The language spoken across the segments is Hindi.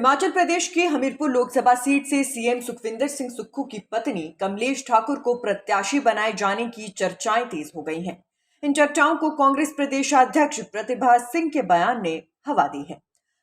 हिमाचल प्रदेश की हमीरपुर लोकसभा सीट से सीएम सुखविंदर सिंह सुक्खू की पत्नी कमलेश ठाकुर को प्रत्याशी बनाए जाने की चर्चाएं तेज हो गई हैं। इन चर्चाओं को कांग्रेस प्रदेशाध्यक्ष प्रतिभा सिंह के बयान ने हवा दी है।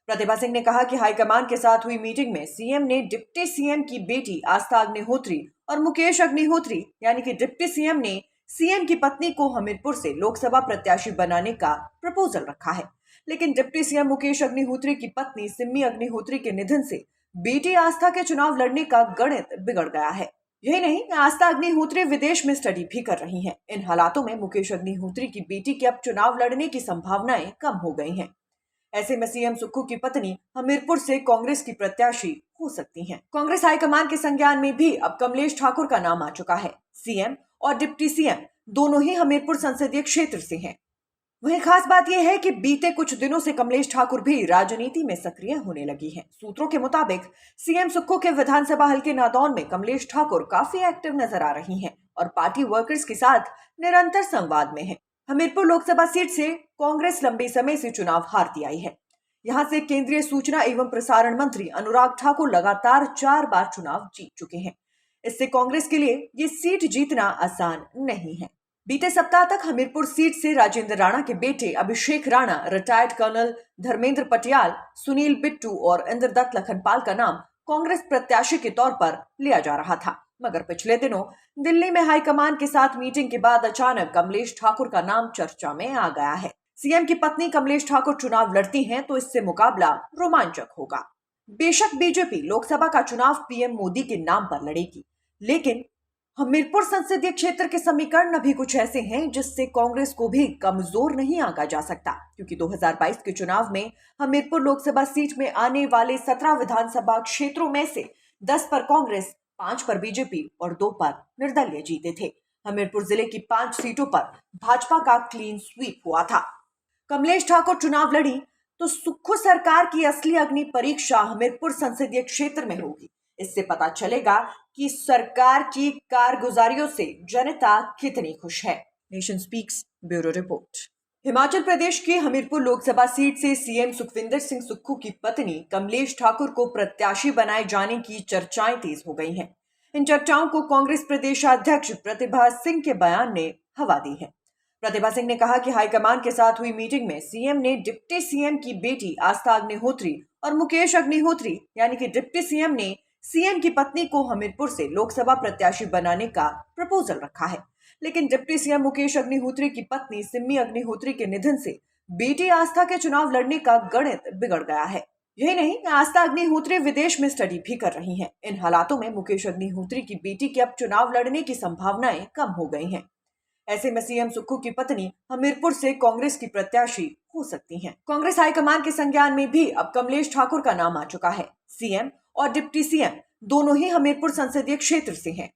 प्रतिभा सिंह ने कहा कि हाईकमान के साथ हुई मीटिंग में सीएम ने डिप्टी सीएम की बेटी आस्था अग्निहोत्री और मुकेश अग्निहोत्री यानी कि डिप्टी सीएम ने सीएम की पत्नी को हमीरपुर से लोकसभा प्रत्याशी बनाने का प्रपोजल रखा है। लेकिन डिप्टी सीएम मुकेश अग्निहोत्री की पत्नी सिम्मी अग्निहोत्री के निधन से बेटी आस्था के चुनाव लड़ने का गणित बिगड़ गया है। यही नहीं, आस्था अग्निहोत्री विदेश में स्टडी भी कर रही हैं। इन हालातों में मुकेश अग्निहोत्री की बेटी के अब चुनाव लड़ने की संभावनाएं कम हो गई हैं। ऐसे में सीएम सुक्खू की पत्नी हमीरपुर से कांग्रेस की प्रत्याशी हो सकती हैं। कांग्रेस हाईकमान के संज्ञान में भी अब कमलेश ठाकुर का नाम आ चुका है। सीएम और डिप्टी सीएम दोनों ही हमीरपुर संसदीय क्षेत्र से हैं। वहीं खास बात यह है कि बीते कुछ दिनों से कमलेश ठाकुर भी राजनीति में सक्रिय होने लगी हैं। सूत्रों के मुताबिक सीएम सुक्खू के विधानसभा हलके नादौन में कमलेश ठाकुर काफी एक्टिव नजर आ रही हैं और पार्टी वर्कर्स के साथ निरंतर संवाद में हैं। हमीरपुर लोकसभा सीट से कांग्रेस लंबे समय से चुनाव हारती आई है। यहां से केंद्रीय सूचना एवं प्रसारण मंत्री अनुराग ठाकुर लगातार 4 बार चुनाव जीत चुके हैं। इससे कांग्रेस के लिए ये सीट जीतना आसान नहीं है। बीते सप्ताह तक हमीरपुर सीट से राजेंद्र राणा के बेटे अभिषेक राणा, रिटायर्ड कर्नल धर्मेंद्र पटियाल, सुनील बिट्टू और इंद्रदत्त लखनपाल का नाम कांग्रेस प्रत्याशी के तौर पर लिया जा रहा था। मगर पिछले दिनों दिल्ली में हाईकमान के साथ मीटिंग के बाद अचानक कमलेश ठाकुर का नाम चर्चा में आ गया है। सीएम की पत्नी कमलेश ठाकुर चुनाव लड़ती हैं तो इससे मुकाबला रोमांचक होगा। बेशक बीजेपी लोकसभा का चुनाव पीएम मोदी के नाम पर लड़ेगी, लेकिन हमीरपुर संसदीय क्षेत्र के समीकरण अभी कुछ ऐसे हैं जिससे कांग्रेस को भी कमजोर नहीं आंका जा सकता, क्योंकि 2022 के चुनाव में हमीरपुर लोकसभा सीट में आने वाले 17 विधानसभा क्षेत्रों में से 10 पर कांग्रेस, 5 पर बीजेपी और 2 पर निर्दलीय जीते थे। हमीरपुर जिले की 5 सीटों पर भाजपा का क्लीन स्वीप हुआ था। कमलेश ठाकुर चुनाव लड़ी तो सुक्खू सरकार की असली अग्नि परीक्षा हमीरपुर संसदीय क्षेत्र में होगी। इससे पता चलेगा कि सरकार की कारगुजारियों से जनता कितनी खुश है। Nation speaks bureau report. Himachal Pradesh की हमीरपुर लोकसभा सीट से सीएम सुखविंदर सिंह सुक्खू की पत्नी कमलेश ठाकुर को प्रत्याशी बनाए जाने की चर्चाएं तेज हो गई हैं। इन चर्चाओं को कांग्रेस प्रदेशाध्यक्ष प्रतिभा सिंह के बयान ने हवा दी है। प्रतिभा सिंह ने कहा कि हाईकमान के साथ हुई मीटिंग में सीएम ने डिप्टी सीएम की बेटी आस्था अग्निहोत्री और मुकेश अग्निहोत्री यानी कि डिप्टी सीएम ने सीएम की पत्नी को हमीरपुर से लोकसभा प्रत्याशी बनाने का प्रपोजल रखा है। लेकिन डिप्टी सीएम मुकेश अग्निहोत्री की पत्नी सिम्मी अग्निहोत्री के निधन से बेटी आस्था के चुनाव लड़ने का गणित बिगड़ गया है। यही नहीं, आस्था अग्निहोत्री विदेश में स्टडी भी कर रही हैं। इन हालातों में मुकेश अग्निहोत्री की बेटी के अब चुनाव लड़ने की संभावनाएं कम हो गई हैं। ऐसे में सीएम सुक्खू की पत्नी हमीरपुर से कांग्रेस की प्रत्याशी हो सकती हैं। कांग्रेस हाईकमान के संज्ञान में भी अब कमलेश ठाकुर का नाम आ चुका है। सीएम और डिप्टी सीएम दोनों ही हमीरपुर संसदीय क्षेत्र से हैं।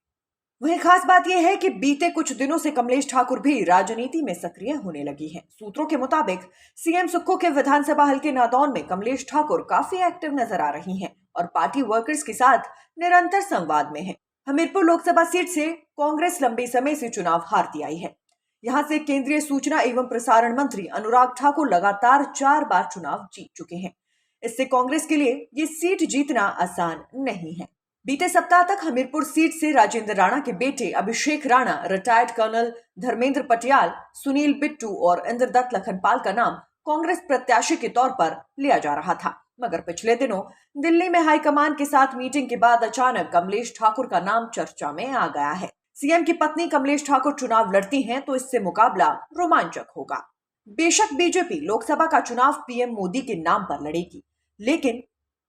वहीं खास बात यह है कि बीते कुछ दिनों से कमलेश ठाकुर भी राजनीति में सक्रिय होने लगी हैं। सूत्रों के मुताबिक सीएम सुक्खू के विधानसभा हलके नादौन में कमलेश ठाकुर काफी एक्टिव नजर आ रही हैं और पार्टी वर्कर्स के साथ निरंतर संवाद में हैं। हमीरपुर लोकसभा सीट से कांग्रेस लंबे समय से चुनाव हारती आई है। यहां से केंद्रीय सूचना एवं प्रसारण मंत्री अनुराग ठाकुर लगातार 4 बार चुनाव जीत चुके हैं। इससे कांग्रेस के लिए ये सीट जीतना आसान नहीं है। बीते सप्ताह तक हमीरपुर सीट से राजेंद्र राणा के बेटे अभिषेक राणा, रिटायर्ड कर्नल धर्मेंद्र पटियाल, सुनील बिट्टू और इंद्रदत्त लखनपाल का नाम कांग्रेस प्रत्याशी के तौर पर लिया जा रहा था। मगर पिछले दिनों दिल्ली में हाईकमान के साथ मीटिंग के बाद अचानक कमलेश ठाकुर का नाम चर्चा में आ गया है। सीएम की पत्नी कमलेश ठाकुर चुनाव लड़ती हैं तो इससे मुकाबला रोमांचक होगा। बेशक बीजेपी लोकसभा का चुनाव पीएम मोदी के नाम पर लड़ेगी, लेकिन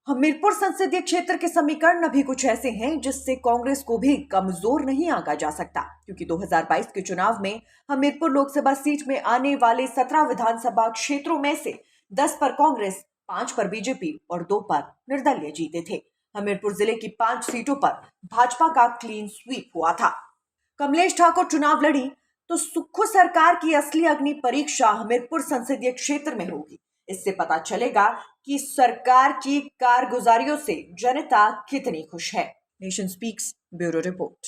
हमीरपुर संसदीय क्षेत्र के समीकरण अभी कुछ ऐसे हैं जिससे कांग्रेस को भी कमजोर नहीं आंका जा सकता, क्योंकि 2022 के चुनाव में हमीरपुर लोकसभा सीट में आने वाले 17 विधानसभा क्षेत्रों में से 10 पर कांग्रेस, 5 पर बीजेपी और 2 पर निर्दलीय जीते थे। हमीरपुर जिले की 5 सीटों पर भाजपा का क्लीन स्वीप हुआ था। कमलेश ठाकुर चुनाव लड़ी तो सुक्खू सरकार की असली अग्नि परीक्षा हमीरपुर संसदीय क्षेत्र में होगी। इससे पता चलेगा कि सरकार की कारगुजारियों से जनता कितनी खुश है। Nation speaks bureau report.